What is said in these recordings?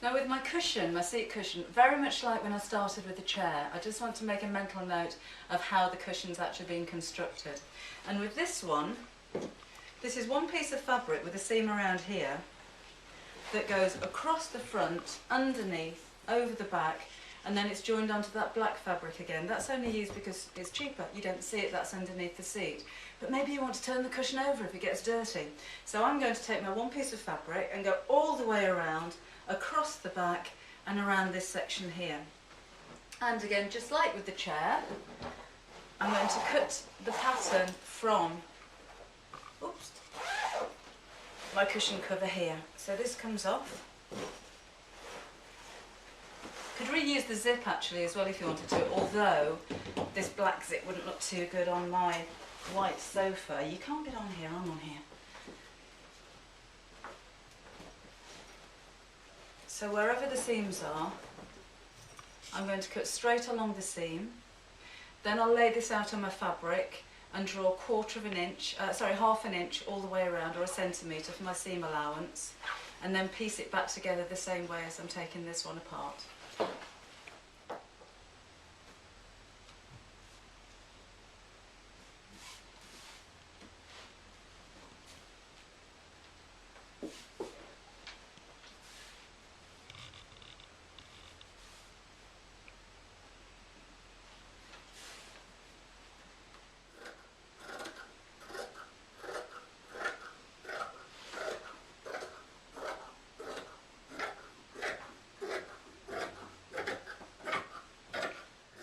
Now with my cushion, my seat cushion, very much like when I started with the chair, I just want to make a mental note of how the cushion's actually been constructed. And with this one, this is one piece of fabric with a seam around here that goes across the front, underneath, over the back, and then it's joined onto that black fabric again. That's only used because it's cheaper. You don't see it, that's underneath the seat. But maybe you want to turn the cushion over if it gets dirty. So I'm going to take my one piece of fabric and go all the way around, across the back and around this section here. And again, just like with the chair, I'm going to cut the pattern from my cushion cover here. So this comes off. Could reuse the zip actually as well if you wanted to, although this black zip wouldn't look too good on my white sofa. You can't get on here, I'm on here. So wherever the seams are, I'm going to cut straight along the seam. Then I'll lay this out on my fabric and draw half an inch all the way around, or a centimetre for my seam allowance, and then piece it back together the same way as I'm taking this one apart.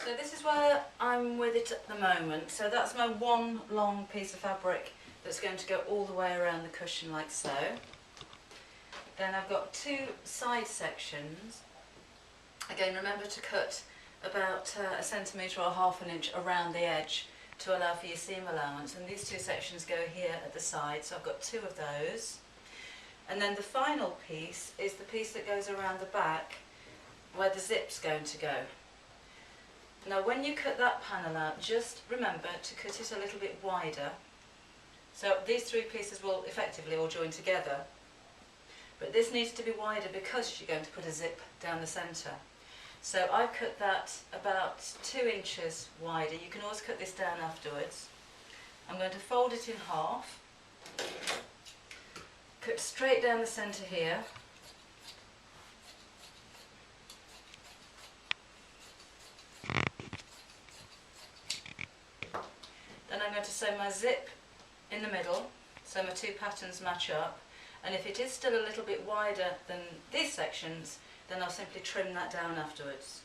So this is where I'm with it at the moment. So that's my one long piece of fabric that's going to go all the way around the cushion like so. Then I've got two side sections. Again, remember to cut about a centimetre or half an inch around the edge to allow for your seam allowance. And these two sections go here at the side, so I've got two of those. And then the final piece is the piece that goes around the back where the zip's going to go. Now when you cut that panel out, just remember to cut it a little bit wider. So these three pieces will effectively all join together. But this needs to be wider because you're going to put a zip down the centre. So I've cut that about 2 inches wider. You can always cut this down afterwards. I'm going to fold it in half. Cut straight down the centre here. Then I'm going to sew my zip in the middle, so my two patterns match up. And if it is still a little bit wider than these sections, then I'll simply trim that down afterwards.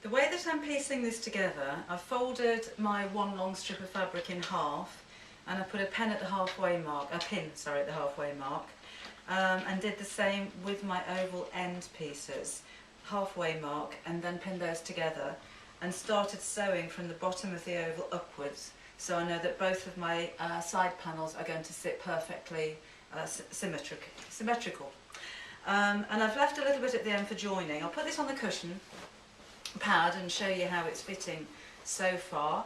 The way that I'm piecing this together, I've folded my one long strip of fabric in half, and I put a pin at the halfway mark, and did the same with my oval end pieces, halfway mark, and then pinned those together, and started sewing from the bottom of the oval upwards, so I know that both of my side panels are going to sit perfectly symmetrical. And I've left a little bit at the end for joining. I'll put this on the cushion pad and show you how it's fitting so far,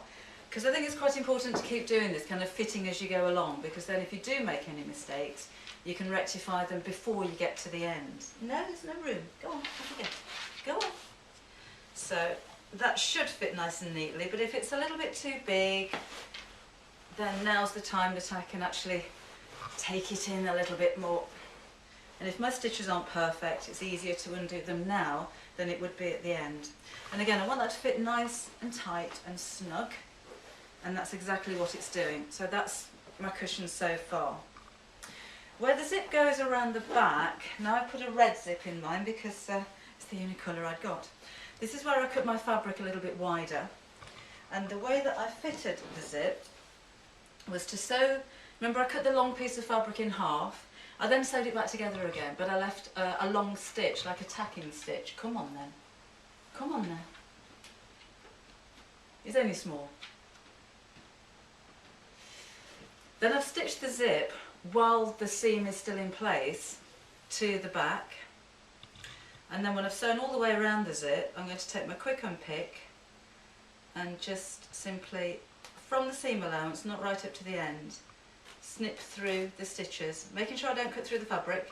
because I think it's quite important to keep doing this, kind of fitting as you go along, because then if you do make any mistakes, you can rectify them before you get to the end. No, there's no room. Go on, off you go. Go on. So that should fit nice and neatly, but if it's a little bit too big, then now's the time that I can actually take it in a little bit more. And if my stitches aren't perfect, it's easier to undo them now than it would be at the end. And again, I want that to fit nice and tight and snug, and that's exactly what it's doing. So that's my cushion so far. Where the zip goes around the back, now I've put a red zip in mine because it's the only colour I'd got. This is where I cut my fabric a little bit wider, and the way that I fitted the zip was to sew. Remember, I cut the long piece of fabric in half. I then sewed it back together again, but I left a long stitch, like a tacking stitch. Come on then. Come on now. It's only small. Then I've stitched the zip while the seam is still in place to the back. And then when I've sewn all the way around the zip, I'm going to take my quick unpick and just simply, from the seam allowance, not right up to the end, snip through the stitches, making sure I don't cut through the fabric,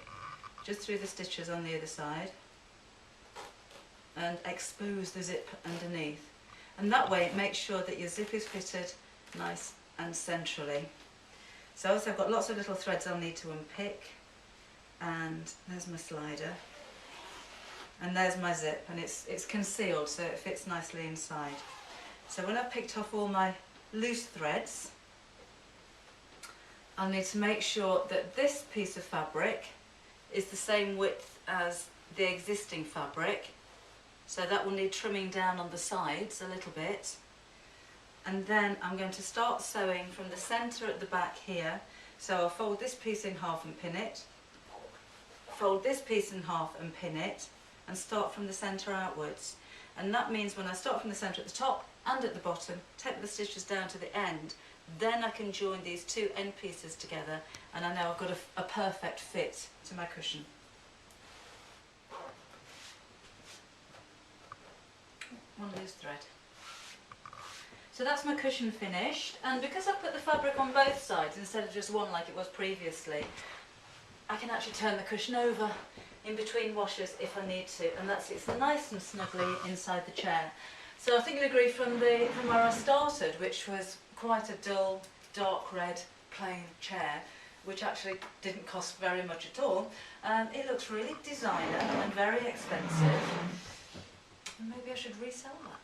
just through the stitches on the other side, and expose the zip underneath. And that way it makes sure that your zip is fitted nice and centrally. So also I've got lots of little threads I'll need to unpick, and there's my slider, and there's my zip, and it's concealed so it fits nicely inside. So when I've picked off all my loose threads, I'll need to make sure that this piece of fabric is the same width as the existing fabric, so that will need trimming down on the sides a little bit. And then I'm going to start sewing from the centre at the back here. So I'll fold this piece in half and pin it, fold this piece in half and pin it, and start from the centre outwards. And that means when I start from the centre at the top and at the bottom, take the stitches down to the end, then I can join these two end pieces together, and I know I've got a perfect fit to my cushion. One loose thread. So that's my cushion finished, and because I've put the fabric on both sides instead of just one like it was previously, I can actually turn the cushion over in between washes if I need to, and it's nice and snugly inside the chair. So I think you'll agree from where I started, which was quite a dull, dark red plain chair, which actually didn't cost very much at all. It looks really designer and very expensive. Maybe I should resell that.